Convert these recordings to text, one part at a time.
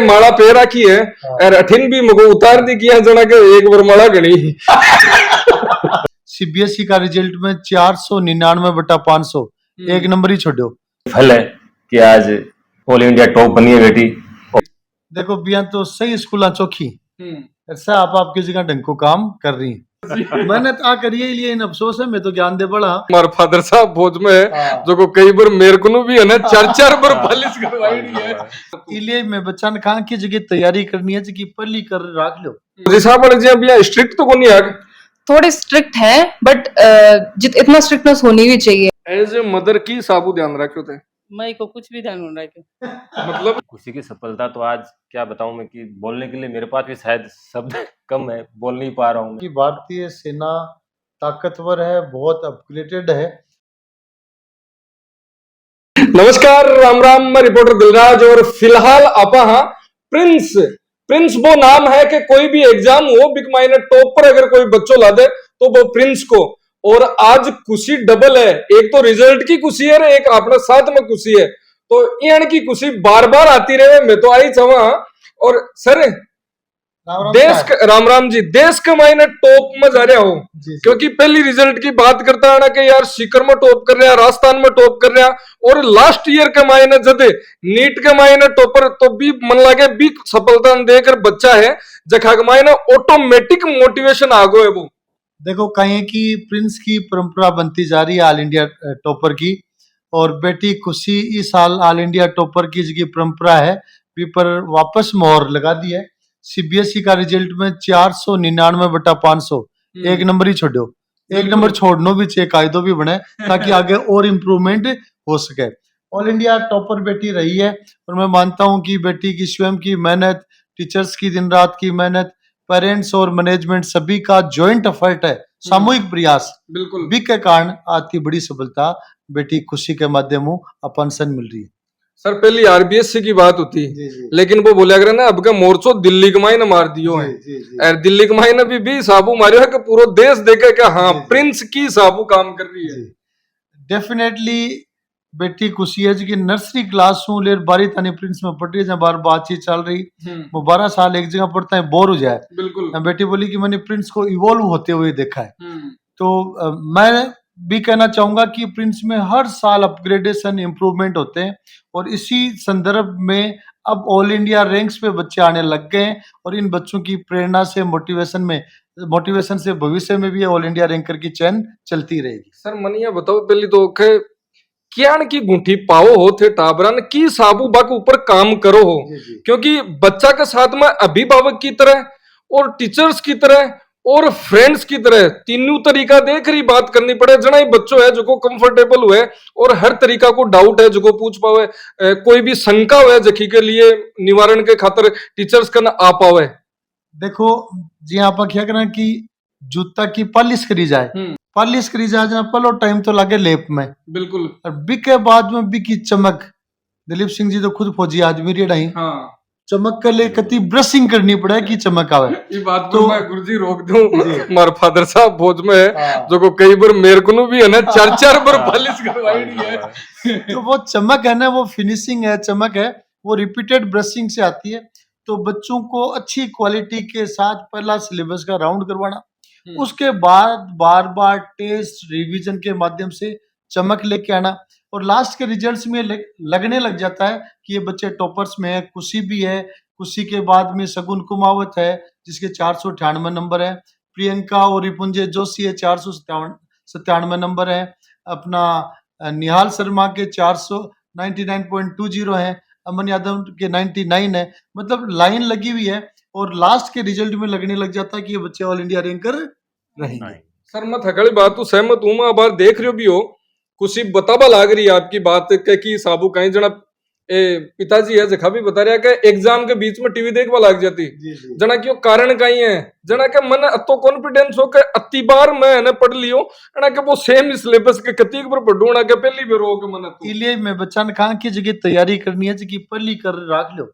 माला पे रखी है और अठिन भी मको उतार दी किया जना के एक बार माला गणी। सीबीएसई का रिजल्ट में 499/500 एक नंबर ही छोड़ो। फल है कि आज ऑल इंडिया टॉप बनी है बेटी। देखो बिया तो सही स्कूल चौखी ऐसा आपकी जगह ढंग को काम कर रही है। मेहनत आ करिए लिए इन अफसोस है मैं तो ज्ञान दे पड़ा। हमारे फादर साहब फौज में है जो को कई बार मेरे को भी है ना 4-4 बार पॉलिश करवाई है। इसलिए मैं बच्चा ने कहा कि जगह तैयारी करनी है जगह पहली कर रख लो। जी साहब जी अभी स्ट्रिक्ट तो कोनी आगे थोड़े स्ट्रिक्ट हैं बट इतना स्ट्रिक्टनेस होनी भी चाहिए। एज ए मदर की साबू ध्यान रखो थे मैं को कुछ भी ध्यान नहीं रखे। मतलब खुशी की सफलता तो आज क्या बताऊं मैं कि बोलने के लिए मेरे पास भी शायद शब्द कम है, बोल नहीं पा रहा हूं। कि भारतीय सेना ताकतवर है, बहुत अपग्रेडेड है। नमस्कार राम राम, मैं रिपोर्टर दिलराज और फिलहाल आपा हाँ प्रिंस प्रिंस वो नाम है कि कोई भी एग्जाम हो बिग माइनर टॉप पर अगर कोई बच्चों ला दे तो वो प्रिंस को। और आज खुशी डबल है, एक तो रिजल्ट की खुशी है एक अपने साथ में खुशी है, तो इन की खुशी बार बार आती रहे। मैं तो आई चाहवा और सर राम राम जी देश के मायने टॉप में जा रहा हो क्योंकि पहली रिजल्ट की बात करता है ना कि यार सीकर में टॉप कर रहा, राजस्थान में टॉप कर रहा और लास्ट ईयर के मायने जदे नीट के मायने टॉपर तो भी मन लगे भी सफलता देकर बच्चा है जखा के मायने ऑटोमेटिक मोटिवेशन आ गो है। वो देखो कहीं की प्रिंस की परंपरा बनती जा रही है ऑल इंडिया टॉपर की, और बेटी खुशी इस साल ऑल इंडिया टॉपर की जगह परंपरा है पर वापस मोहर लगा दी है। सीबीएसई का रिजल्ट में 499/500 एक नंबर ही छोड़ो। एक नंबर छोड़ना भी चाहिए, कायदो भी बने ताकि आगे और इम्प्रूवमेंट हो सके। ऑल इंडिया टॉपर बेटी रही है और मैं मानता हूं कि बेटी की स्वयं की मेहनत, टीचर्स की दिन रात की मेहनत, पेरेंट्स और मैनेजमेंट सभी का जॉइंट एफर्ट है, सामूहिक प्रयास बिल्कुल भी के कारण आती बड़ी सफलता बेटी खुशी के माध्यम अपन सन मिल रही है। सर पहली आरबीएससी की बात होती लेकिन वो बोला करे ना अब का मोर्चो दिल्ली के मायने मार दियो है और दिल्ली के मायने भी साबू मारियो है कि पूरा देश देखे कि हाँ प्रिंस की साबू काम कर रही है। डेफिनेटली बेटी खुशी है जी की नर्सरी क्लास हूँ ले 12 तानी प्रिंस में पढ़ रही है, बार बातचीत चल रही वो 12 साल एक जगह पढ़ता है बोर हो जाए। बिल्कुल बेटी बोली कि मैंने प्रिंस को इवॉल्व होते हुए देखा है। तो मैं भी कहना चाहूंगा कि प्रिंस में हर साल अपग्रेडेशन इम्प्रूवमेंट होते हैं और इसी संदर्भ में अब ऑल इंडिया रैंक्स पे बच्चे आने लग गए हैं और इन बच्चों की प्रेरणा से मोटिवेशन से भविष्य में भी ऑल इंडिया रैंकर की चैन चलती रहेगी। सर मनिया बताओ पहली तो क्यान की गुंठी पाओ हो थे टाबरन की साबू बाक ऊपर काम करो हो क्योंकि बच्चा के साथ में अभिभावक की तरह और टीचर्स की तरह और फ्रेंड्स की तरह तीनों तरीका देख रही बात करनी पड़े। जना ही बच्चों है जो को कंफर्टेबल हुए और हर तरीका को डाउट है जो को पूछ पावे, कोई भी शंका हुए जखी के लिए निवारण के खातर टीचर्स का ना आ पावे। देखो जी आप क्या करना कि जूता की पॉलिश करी जाए, पॉलिश करी जाए जना पलो टाइम तो लगे लेप में बिल्कुल और बी के बाद में बी की चमक। दिलीप सिंह जी तो खुद फौजी आदमी रही हाँ चमक के लिए कति ब्रशिंग करनी पड़े कि चमक आवे। ये बात तो मैं गुरुजी रोक दूं हमारे फादर साहब फौज में है जो को कई बार मेरे को भी है ना 4-4 बार पॉलिश करवाई है। तो वो चमक है ना, वो फिनिशिंग है, चमक है, वो रिपीटेड ब्रशिंग से आती है। तो बच्चों को अच्छी क्वालिटी के साथ पहला सिलेबस का राउंड करवाना, उसके बाद बार बार टेस्ट रिवीजन के माध्यम से चमक लेके आना और लास्ट के रिजल्ट्स में लगने लग जाता है कि ये बच्चे टॉपर्स में है। खुशी भी है, खुशी के बाद में सगुन कुमावत है जिसके 498 नंबर है, प्रियंका और रिपुंजय जोशी है 497 नंबर है, अपना निहाल शर्मा के 499.20 है, अमन यादव के 99 है। मतलब लाइन लगी हुई है और लास्ट के रिजल्ट में लगने लग जाता है कि ये बच्चे ऑल इंडिया रैंकर रहेंगे। सर मैं थकड़ी बात तो सहमत हूँ, मैं बार देख रहे हो भी हो कुछ बताबा लाग रही है आपकी बात कि साबू कहीं जना पिताजी है जखा भी बता रहा कि एग्जाम के बीच में टीवी देखवा लग जाती जना की कारण कहीं है जना के मन अतो कॉन्फिडेंस हो के अति बार मैं ने पढ़ लियो जना के वो सेम सिलेबस के कतीक पर पढ़ू ना के पहली बार हो के मन इसलिए मैं बच्चा ने कहा कि जगह तैयारी करनी है जगह पहली कर रख लो।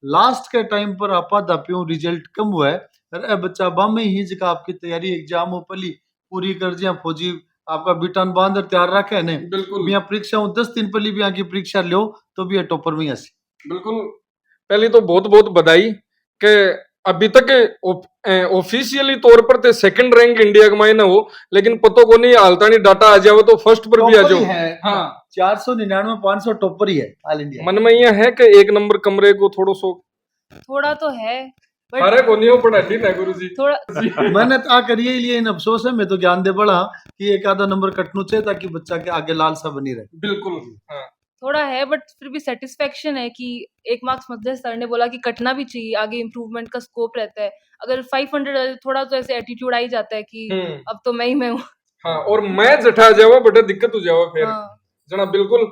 लास्ट के टाइम पर आपा दापियों रिजल्ट कम हुआ है अरे बच्चा बामे ही जगह आपकी तैयारी एग्जाम हो पहली पूरी कर दिया, फौजी आपका बीटान बांध तैयार रखे है बिल्कुल परीक्षा 10 दिन पहले भी यहाँ की परीक्षा लो तो भी टॉपर में हसी। बिल्कुल पहली तो बहुत बहुत बधाई कि अभी तक ऑफिशियली तौर पर ते सेकंड रैंक इंडिया के मायने हो, लेकिन पतो को नहीं हालतानी डाटा आ जाओ तो फर्स्ट पर भी आ टॉपर ही जाओ। है। हाँ 499 500 टॉपर ही है ऑल इंडिया। मन में यह है कि एक नंबर कमरे को थोड़ो सो थोड़ा तो है अरे बट को नहीं हो पड़ा ठीक है गुरु जी। थोड़ा मेहनत आ करिए लिए इन अफसोस है मैं तो ज्ञान दे पड़ा कि एक आधा नंबर कटनू चाहिए ताकि बच्चा के आगे लालसा बनी रहे। बिल्कुल हाँ। थोड़ा है बट फिर भी सेटिस्फेक्शन है कि 1 मार्क्स मध्य सर ने बोला कि कटना भी चाहिए, आगे इम्प्रूवमेंट का स्कोप रहता है। अगर 500 है, थोड़ा तो ऐसे एटीट्यूड आ ही जाता है कि अब तो मैं ही मैं हूँ। हाँ और मैं जठा जावा बड़ा दिक्कत हो जावा फिर हाँ जना बिल्कुल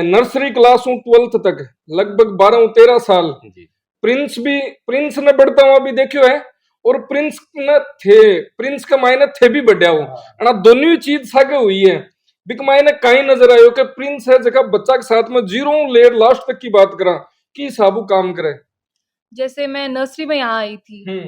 नर्सरी क्लास हूँ 12th तक लगभग 12-13 साल जी प्रिंस ने बढ़ता हुआ भी देखियो है और प्रिंस के मायने थे भी बढ़िया हो ना दोनों ही चीज सागे हुई है बिक मायने कहीं नजर आयो कि प्रिंस है जगह बच्चा के साथ में जीरो लेर लास्ट तक की बात करा कि साबू काम करे। जैसे मैं नर्सरी में यहाँ आई थी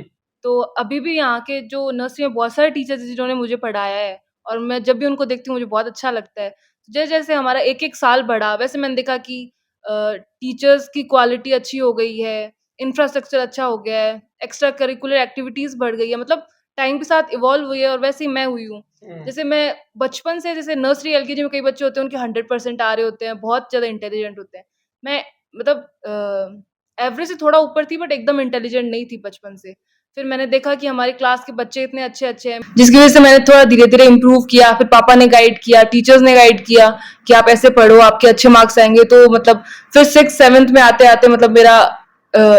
तो अभी भी यहाँ के जो नर्सरी में बहुत सारे टीचर्स हैं जिन्होंने मुझे पढ़ाया है और मैं जब भी उनको देखती हूँ मुझे बहुत अच्छा लगता है। जैसे जैसे हमारा एक एक साल बढ़ा वैसे मैंने देखा कि टीचर्स की क्वालिटी अच्छी हो गई है, इंफ्रास्ट्रक्चर अच्छा हो गया है, एक्स्ट्रा करिकुलर एक्टिविटीज बढ़ गई है, मतलब टाइम के साथ इवॉल्व हुई है और वैसे ही मैं हुई हूँ। जैसे मैं बचपन से जैसे नर्सरी एलकेजी में कई बच्चे होते हैं उनके 100% आ रहे होते हैं, बहुत ज्यादा इंटेलिजेंट होते हैं। मैं मतलब एवरेज से थोड़ा ऊपर थी बट एकदम इंटेलिजेंट नहीं थी बचपन से। फिर मैंने देखा कि हमारी क्लास के बच्चे इतने अच्छे अच्छे हैं जिसकी वजह से मैंने थोड़ा धीरे धीरे इम्प्रूव किया। फिर पापा ने गाइड किया, टीचर्स ने गाइड किया कि आप ऐसे पढ़ो आपके अच्छे मार्क्स आएंगे। तो मतलब फिर 6th-7th में आते आते मतलब मेरा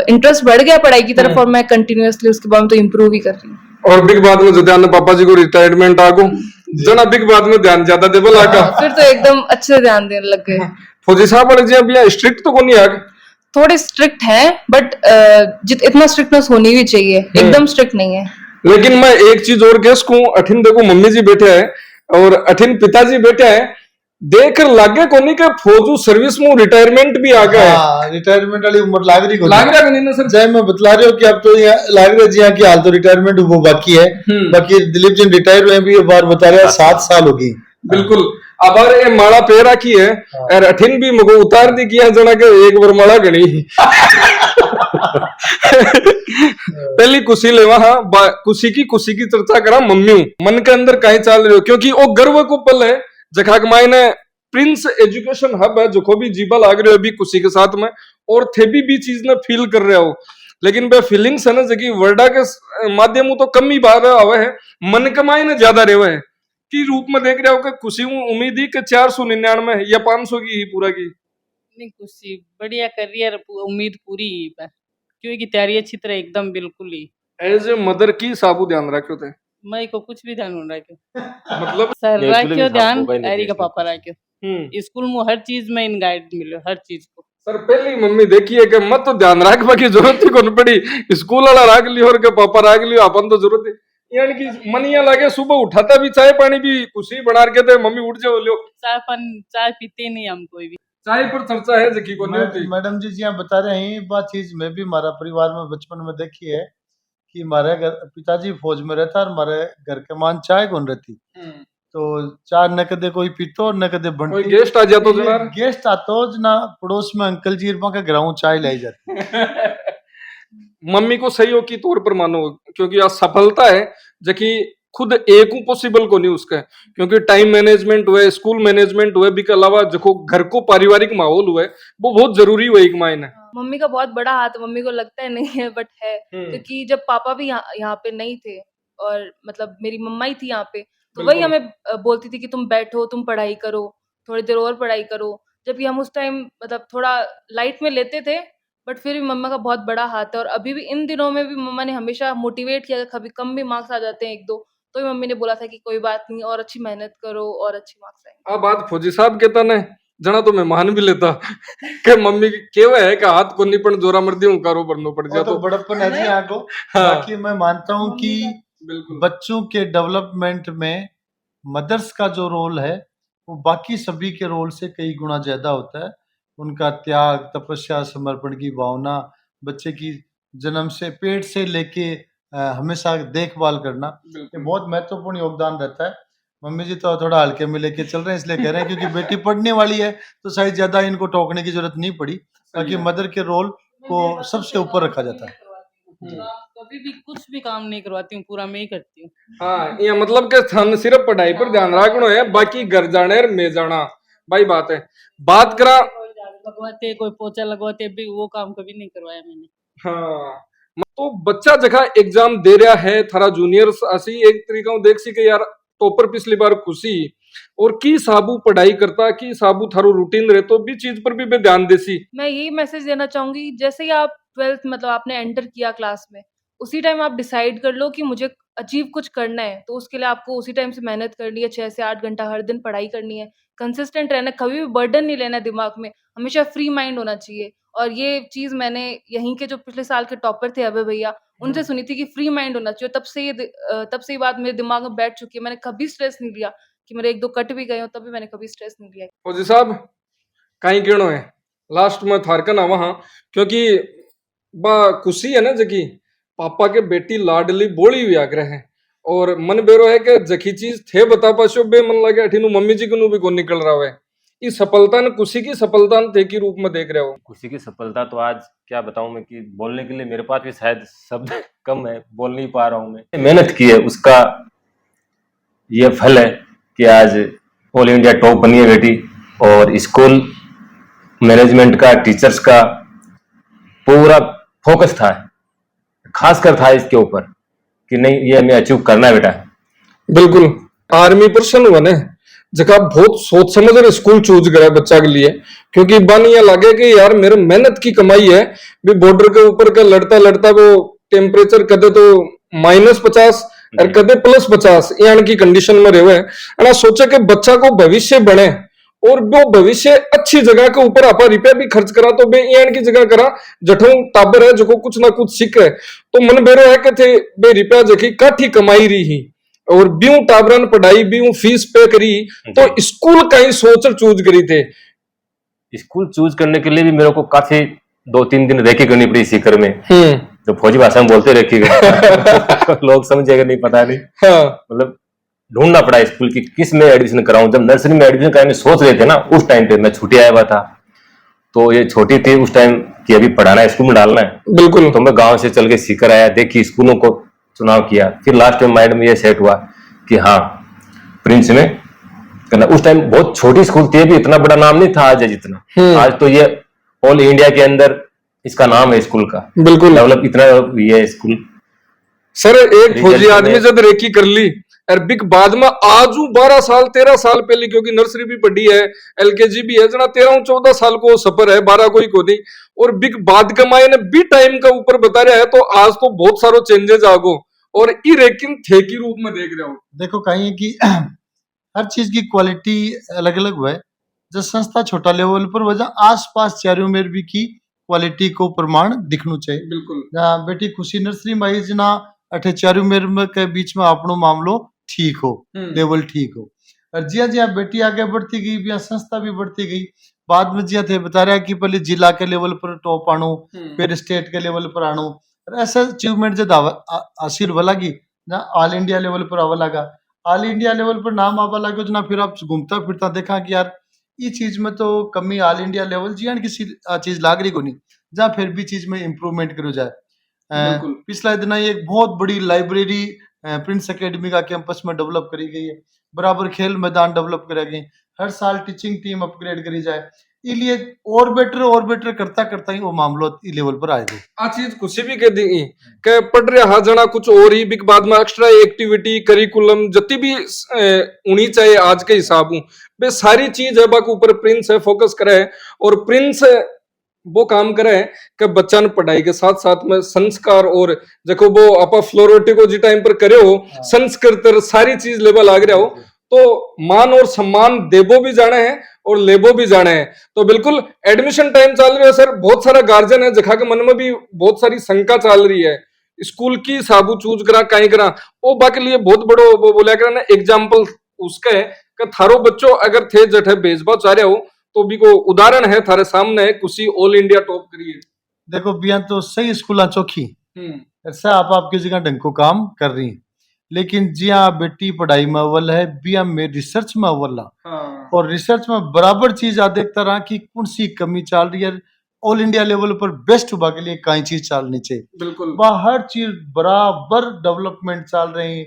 इंटरेस्ट बढ़ गया पढ़ाई की तरफ और मैं कंटिन्यूअसली उसके बाद तो इम्प्रूव ही कर रही हूँ। और बिग बात में जो ध्यान पापा जी को रिटायरमेंट आगो जना बिग बात में ध्यान ज्यादा देबल आका फिर तो एकदम अच्छे से ध्यान देने लग गए। फौजी साहब वाले जी अभी स्ट्रिक्ट तो को नहीं आग थोड़े स्ट्रिक्ट हैं बट इतना स्ट्रिक्टनेस होनी भी चाहिए, एकदम स्ट्रिक्ट नहीं है। लेकिन मैं एक चीज और गेस कहूं अठिन देखो मम्मी जी बैठे हैं और अठिन पिताजी बैठे हैं देख कर लागे कोनी के फौजू सर्विस में रिटायरमेंट भी आ गया है। रिटायरमेंट वाली उम्र लाग रही लाग रहा नहीं ना सर जय मैं बतला रही हूँ कि अब तो यहाँ लाग रहा जी यहाँ की हाल तो रिटायरमेंट वो बाकी है। बाकी दिलीप जी रिटायर हुए भी बार बता रहे 7 साल होगी। बिल्कुल अब ये माला पे रखी है और अठिन भी मगो उतार दी किया जना के एक बार माला गणी पहली कुशी ले वहां कुशी की चर्चा करा मम्मी मन के अंदर कहीं चल रही हो क्योंकि वो गर्व को पल है जखा के मायने प्रिंस एजुकेशन हब है जो भी जीवा लाग रहे हो अभी कुशी के साथ में और थे भी चीज ने फील कर रहे हो लेकिन वे फीलिंग्स है ना जगह वर्डा के माध्यम तो कम ही बार आवे है मन के मायने ज्यादा रहे है की रूप में देख रहे हो कि खुशी उम्मीद ही कि 499 या 500 की ही पूरा की नहीं खुशी बढ़िया करियर उम्मीद पूरी ही है क्योंकि तैयारी अच्छी तरह एकदम बिल्कुल ही एज ए मदर की साबू ध्यान रखो थे मैं को कुछ भी ध्यान रखो मतलब सर नहीं, स्कूल में रखो भी ध्यान मोबाइल नहीं एरी का देखते पापा रखो स्कूल में हर चीज में इन गाइड मिलो हर चीज को। सर पहली मम्मी देखिए कि मत तो ध्यान रखवा की जरूरत ही कौन पड़ी स्कूल वाला राख लियो और के पापा राख लियो अपन तो जरूरत है यानी कि मनिया लागे सुबह उठाता भी चाय पानी भी कुछ ही बना के दे मम्मी उठ जाओ लियो चाय पीते नहीं हम कोई भी चाय पर चर्चा है जकी को नहीं होती। मैडम जी यहाँ बता रहे हैं ये बात चीज मैं भी हमारा परिवार में बचपन में देखी है कि हमारे घर पिताजी फौज में रहता और हमारे घर के मान चाय कौन रहती तो चाय न कदे कोई पीतो और न कदे कोई बनती गेस्ट आ जातो जनार गेस्ट आतो ना पड़ोस में अंकल जी के ग्राउं चाय लाई जाती मम्मी को सहयोग की तौर पर मानो क्योंकि आज सफलता है जबकि खुद एक हूँ पॉसिबल को नहीं उसका क्योंकि टाइम मैनेजमेंट हुए स्कूल मैनेजमेंट हुए भी के अलावा जो घर को पारिवारिक माहौल हुए वो बहुत जरूरी हुआ एक मायने। मम्मी का बहुत बड़ा हाथ मम्मी को लगता है नहीं है बट है क्योंकि जब पापा भी यहाँ पे नहीं थे और मतलब मेरी मम्मा ही थी यहाँ पे तो वही हमें बोलती थी कि तुम बैठो तुम पढ़ाई करो थोड़ी देर और पढ़ाई करो जबकि हम उस टाइम मतलब थोड़ा लाइट में लेते थे बट फिर भी मम्मा का बहुत बड़ा हाथ है और अभी भी इन दिनों में भी मम्मा ने हमेशा मोटिवेट किया कभी कम भी मार्क्स आ जाते हैं 1-2 तो भी मम्मी ने बोला था कि कोई बात नहीं और अच्छी मेहनत करो और अच्छी मार्क्स आएंगे। अब बात फौजी साहब कहता ने जना तो मैं मान भी लेता कि मम्मी केवा है कि हाथ को नहीं पण जोरा मर्दी हूं कारो भरनो पड़ जाए तो बड़प्पन है जी यहाँ को। बाकी मैं मानता हूँ कि बच्चों के डेवलपमेंट में मदर्स का जो रोल है वो बाकी सभी के रोल से कई गुना ज्यादा होता है। उनका त्याग तपस्या समर्पण की भावना बच्चे की जन्म से पेट से लेके हमेशा देखभाल करना ये बहुत महत्वपूर्ण योगदान रहता है। मम्मी जी तो थोड़ा हल्के में लेके चल रहे हैं इसलिए कह रहे हैं क्योंकि बेटी पढ़ने वाली है तो शायद ज्यादा इनको टोकने की जरूरत नहीं पड़ी। बाकी मदर के रोल को सबसे ऊपर रखा जाता है। कभी भी कुछ भी काम नहीं करवाती हूँ, पूरा मैं ही करती हूँ। हाँ, ये मतलब के थाने सिर्फ पढ़ाई पर ध्यान रखना है, बाकी घर जाने और मैं जाना भाई बात है। बात करा कोई झाड़ू लगवाते, कोई पोछा लगवाते, भी वो काम कभी नहीं करवाया मैंने। हाँ, तो बच्चा जगह एग्जाम दे रहा है थारा जूनियर असी एक तरीका हूं देख सी के यार टॉपर पिछली बार खुशी और की साबू पढ़ाई करता की साबू थारो रूटीन रहे तो भी चीज पर भी मैं ध्यान देसी। मैं यही मैसेज देना चाहूंगी, जैसे ही आप 12th मतलब आपने एंटर किया क्लास में, उसी टाइम आप डिसाइड कर लो कि मुझे अचीव कुछ करना है, तो उसके लिए आपको उसी टाइम से मेहनत करनी है, 6 से 8 घंटा हर दिन पढ़ाई करनी है, कंसिस्टेंट रहना है, कभी भी बर्डन नहीं लेना है दिमाग में, हमेशा फ्री माइंड होना चाहिए। और ये चीज़ मैंने यहीं के जो पिछले साल के टॉपर थे अभय भैया, उनसे सुनी थी कि फ्री माइंड होना चाहिए। तब से ये बात मेरे दिमाग में बैठ चुकी है। मैंने कभी स्ट्रेस नहीं लिया कि मेरे 1-2 कट भी गए हों, तब भी मैंने कभी स्ट्रेस नहीं लिया। फौजी साहब कहीं कहनो है लास्ट में थारकन आवा हाँ, क्योंकि बा खुशी है ना जकी पापा के बेटी लाडली बोली हुई आग्रह है और मन बेरो है कि जकी चीज थे बता पाशो बे मन लगे अठीनु मम्मी जी को भी कौन निकल रहा है। इस सफलता ने खुशी की सफलता ने थे की रूप में देख रहे हो। खुशी की सफलता तो आज क्या बताऊं मैं कि बोलने के लिए मेरे पास भी शायद शब्द कम है, बोल नहीं पा रहा हूं मैं। मेहनत की है उसका ये फल है कि आज ऑल इंडिया टॉप बनी है बेटी और स्कूल मैनेजमेंट का टीचर्स का पूरा फोकस था, खासकर था इसके ऊपर कि नहीं ये हमें अचीव करना है बेटा। बिल्कुल आर्मी पर्सन हुआ ने जगह बहुत सोच समझ कर स्कूल चूज करा बच्चा के लिए, क्योंकि बन ये लगे कि यार मेरे मेहनत की कमाई है भी बॉर्डर के ऊपर का लड़ता लड़ता वो टेम्परेचर कदे तो -50 और कदे +50 यानी की कंडीशन में रहे है सोचे कि बच्चा को भविष्य बने और वो भविष्य अच्छी जगह के ऊपर आप रुपया भी खर्च करा तो बे यान की जगह करा जठों टाबर है जो कुछ ना कुछ सीख है तो मन बेरो है कि थे बे रुपया जखी काठी कमाई रही ही और ब्यू टाबरन पढ़ाई ब्यू फीस पे करी तो स्कूल का ही सोच चूज करी थे। स्कूल चूज करने के लिए भी मेरे को काफी 2-3 दिन रेकी करनी पड़ी सीकर में, जो फौजी भाषा में बोलते रेकी लोग समझेगा नहीं पता नहीं। हाँ। मतलब ढूंढना पड़ा स्कूल की किस में एडमिशन कराऊं। जब नर्सरी में एडमिशन कराने सोच रहे थे ना उस टाइम पे मैं छुट्टी आया हुआ था, तो ये छोटी थी उस टाइम कि अभी पढ़ाना है स्कूल में डालना है। बिल्कुल। तो मैं गांव से चल के सीकर आया, देखी स्कूलों को चुनाव किया, फिर लास्ट में माइंड में ये सेट हुआ कि हाँ प्रिंस में करना। उस टाइम बहुत छोटी स्कूल थी, भी इतना बड़ा नाम नहीं था आज है जितना। आज तो ये ऑल इंडिया के अंदर इसका नाम है स्कूल का। बिल्कुल डेवलप इतना ये स्कूल। सर एक फौजी आदमी जब रेकी कर ली अरबिक बाद में आजू 12 साल 13 साल पहले, क्योंकि नर्सरी भी पढ़ी है एलकेजी भी है जना 13-14 साल को सफर है 12 कोई को नहीं और बिग बाद कमाए ने भी टाइम का ऊपर बता रहा है, तो आज तो बहुत सारो चेंजेस आगो और ई रेकिन थे की रूप में देख रहे हो। देखो कहीं कि हर चीज की क्वालिटी अलग अलग है। जो संस्था छोटा लेवल पर वजह आस पास चारों में भी की क्वालिटी को प्रमाण दिखना चाहिए। बिल्कुल बेटी खुशी नर्सरी में जना अठे चारों में के बीच में अपनो मामलो ठीक हो, लेवल ठीक हो। और जिया जिया बेटी आगे बढ़ती गई बिया संस्था भी बढ़ती गई। बाद में जिया थे बता रहा कि पहले जिला के लेवल पर टॉप आणो, फिर स्टेट के लेवल पर आणो, और ऐसा अचीवमेंट जब हासिल हुआ लगी ना ऑल इंडिया लेवल पर आवा लगा। ऑल इंडिया लेवल पर नाम आवा लगे ना फिर आप घूमता फिरता देखा कि यार ये चीज में तो कमी ऑल इंडिया लेवल जियान किसी चीज लाग रही को नहीं, जहाँ फिर भी चीज में इम्प्रूवमेंट करो जाए। पिछला दिन एक बहुत बड़ी लाइब्रेरी प्रिंस एकेडमी का कैंपस में डेवलप करी गई है, बराबर खेल मैदान डेवलप करे गए, हर साल टीचिंग टीम अपग्रेड करी जाए, इसलिए और बेटर करता करता ही वो मामलो लेवल पर आएगा। आ चीज खुशी भी कह दी कि पढ़ रहे हा जना कुछ और ही बिक बाद में एक्स्ट्रा एक्टिविटी करिकुलम जति भी उनी चाहिए आज के हिसाब में सारी चीज है बाकी ऊपर प्रिंस है फोकस करे और प्रिंस वो काम करे कि बच्चा ने पढ़ाई के साथ साथ में संस्कार और देखो वो आपा फ्लोरोटी को जी टाइम पर करे हो संस्कृत सारी चीज लेवल आग रहा हो तो मान और सम्मान देवो भी जाने हैं और लेबो भी जाने हैं। तो बिल्कुल एडमिशन टाइम चल रही है सर, बहुत सारा गार्जियन है जखा के मन में भी बहुत सारी शंका चल रही है स्कूल की साबू चूज करा कहीं करा वो बाकी लिए बहुत बड़ो वो बोला करा ना एग्जाम्पल उसका है कि थारो बच्चों अगर थे जठे भेजभाव चाह रहे हो तो भी को उदाहरण है थारे सामने कुछ ऑल इंडिया टॉप करिए। देखो बिया तो सही स्कूल चौखी ऐसा आप आपकी जगह ढंग को काम कर रही है, लेकिन जिया बेटी पढ़ाई में अव्वल है बिया में रिसर्च में अव्वल और रिसर्च में बराबर चीज आ देखता रहा कि कौन सी कमी चल रही है ऑल इंडिया लेवल पर बेस्ट हुआ के लिए कई चीज चलनी चाहिए। बिल्कुल वह हर चीज बराबर डेवलपमेंट चल रही,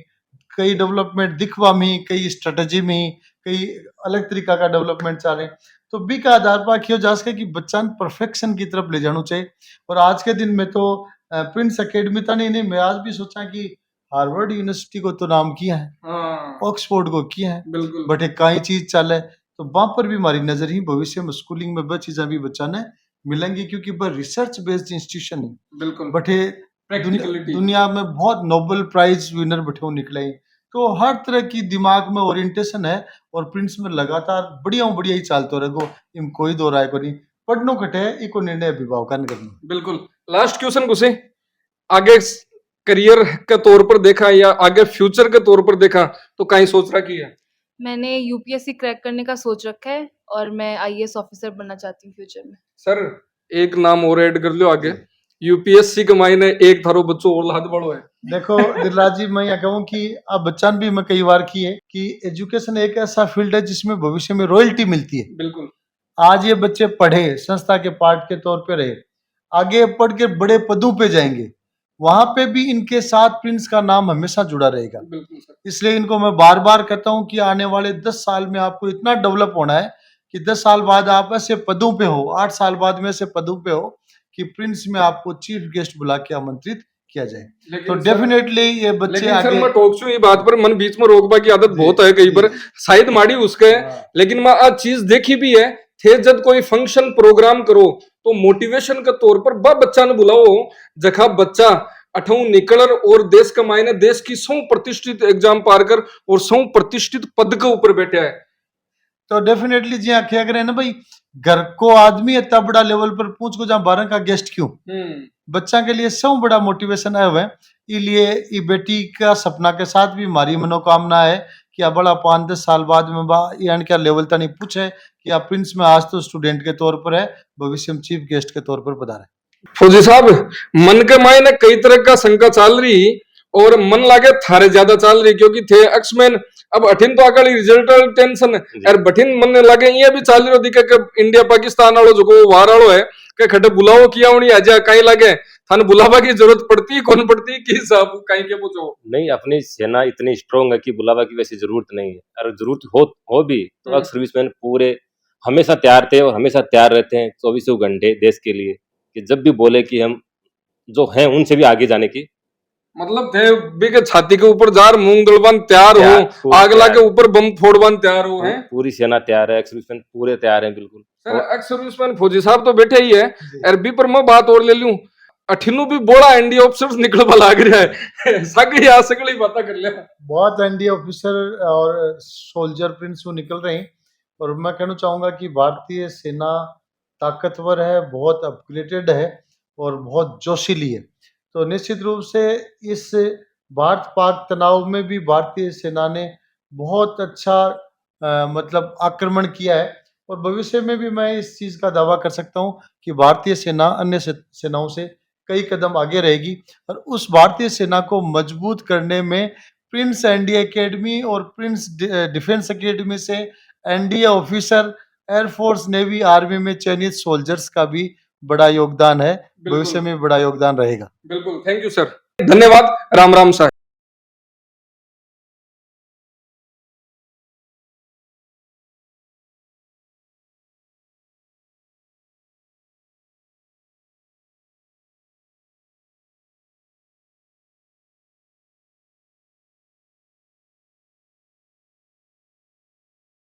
कई डेवलपमेंट दिखवा में, कई स्ट्रेटजी में, कई अलग तरीका का डेवलपमेंट चल रहे। तो बी का आधार पर क्यों जा सके कि बच्चा परफेक्शन की तरफ ले जाना चाहिए। और आज के दिन में तो प्रिंस अकेडमी तो नहीं, मैं आज भी सोचा कि हार्वर्ड यूनिवर्सिटी को तो नाम किया है, हाँ ऑक्सफोर्ड को किया है, बिल्कुल बट एक कई चीज चल है। तो वहां पर भी हमारी नजर ही भविष्य में स्कूलिंग में वह चीजें भी बच्चा ने मिलेंगी, क्योंकि वह रिसर्च बेस्ड इंस्टीट्यूशन है। बिल्कुल बटे प्रैक्टिकलिटी दुनिया में बहुत नोबेल प्राइज विनर बैठे हुए निकले हैं। तो हर तरह की दिमाग में ओरिएंटेशन है, और प्रिंस में लगातार बढ़िया ही चलते रहेगो, इम कोई दो राय को नहीं। पढ़नो कटे इको निर्णय अभिभावक ने करना। बिल्कुल। लास्ट क्वेश्चन घुसे, आगे करियर के तौर पर देखा या आगे फ्यूचर के तौर पर देखा तो कहीं सोच रखी है? मैंने यूपीएससी क्रैक करने का सोच रखा है और मैं आईएएस ऑफिसर बनना चाहती हूँ फ्यूचर में। सर एक नाम और ऐड कर लो आगे, यूपीएससी के मायने एक थारो बच्चों और लाद बड़ो है। देखो दिलराज जी, मैं यह कहूँ कि अब बच्चा भी मैं कई बार की है कि एजुकेशन एक ऐसा फील्ड है जिसमें भविष्य में रॉयल्टी मिलती है। बिल्कुल आज ये बच्चे पढ़े, संस्था के पार्ट के तौर पे रहे, आगे पढ़ के बड़े पदों पे जाएंगे, वहां पे भी इनके साथ प्रिंस का नाम हमेशा जुड़ा रहेगा। बिल्कुल सर। इसलिए इनको मैं बार बार कहता हूँ कि आने वाले 10 साल में आपको इतना डेवलप होना है कि 10 साल बाद आप ऐसे पदों पे हो, 8 साल बाद में ऐसे पदों पे हो कि प्रिंस में आपको चीफ गेस्ट बुला के आमंत्रित किया जाए। तो लेकिन सर- डेफिनेटली ये बच्चे लेकिन सर आगे मैं टोक छू ये बात पर मन बीच में रोकबा की आदत जी, बहुत है कई बार, जी। शायद माड़ी उसके, हाँ। लेकिन मैं आज चीज देखी भी है थे जब कोई फंक्शन प्रोग्राम करो तो मोटिवेशन के तौर पर बा बच्चा ने बुलाओ, जखा बच्चा अठों निकलर और देश का मायने देश की 100 प्रतिष्ठित एग्जाम पार कर और 100 प्रतिष्ठित पद के ऊपर बैठा है। तो डेफिनेटली जी क्या करें ना भाई, घर को आदमी इतना बड़ा लेवल पर पूछ को जहाँ 12 का गेस्ट क्यों, बच्चा के लिए सब बड़ा मोटिवेशन है वह। इसलिए ये बेटी का सपना के साथ भी हमारी मनोकामना है कि अब बड़ा 5-10 साल बाद में यानी क्या लेवल तक नहीं पूछे कि आप प्रिंस में आज तो स्टूडेंट के तौर पर है, भविष्य में चीफ गेस्ट के तौर पर पधारे। फौजी साहब मन के मायने कई तरह का शंका चल रही और मन लागे थारे ज्यादा चल रही, क्योंकि थे एक्समैन अब अठिन तो आगे रिजल्ट टेंशन और बठिन मन लागे ये भी चाल रही दिखे कि इंडिया पाकिस्तान वालों जो वार वालों है कि खटे बुलाओ किया होनी आजा कहीं लागे थाने बुलावा की जरूरत पड़ती कौन पड़ती कि साहब कहीं के पूछो नहीं, अपनी सेना इतनी स्ट्रोंग है कि बुलावा की वैसी जरूरत नहीं है। अगर जरूरत हो भी तो एक्स सर्विसमैन पूरे हमेशा तैयार थे और हमेशा तैयार रहते हैं 24 घंटे देश के लिए, कि जब भी बोले कि हम जो हैं उनसे भी आगे जाने की, मतलब थे भी के छाती के ऊपर जार मूंग दलबान तैयार हो, आगला के ऊपर बम फोड़बान तैयार हो हैं। पूरी सेना तैयार है, एक्स सर्विसमैन पूरे तैयार हैं बिल्कुल। सर एक्स सर्विसमैन फौजी साहब तो बैठे ही है, अरबी पर मैं बात और ले लूं, अठिनू भी बड़ा एनडी ऑफिसर्स निकलवा लाग रहा है सगली आ सगली बातें कर लिया, बहुत एनडी ऑफिसर और सोल्जर प्रिंस वो निकल रहे हैं। और मैं कहना चाहूंगा कि भारतीय सेना ताकतवर है, बहुत अपग्रेडेड है और बहुत जोशीली है। तो निश्चित रूप से इस भारत पाक तनाव में भी भारतीय सेना ने बहुत अच्छा मतलब आक्रमण किया है, और भविष्य में भी मैं इस चीज का दावा कर सकता हूं कि भारतीय सेना अन्य सेनाओं से कई कदम आगे रहेगी। और उस भारतीय सेना को मजबूत करने में प्रिंस एनडीए एकेडमी और प्रिंस डिफेंस एकेडमी से NDA officer, air force, navy, army में चयनित सोल्जर्स का भी बड़ा योगदान है, भविष्य में बड़ा योगदान रहेगा। बिल्कुल, थैंक यू सर, धन्यवाद, राम राम साहब।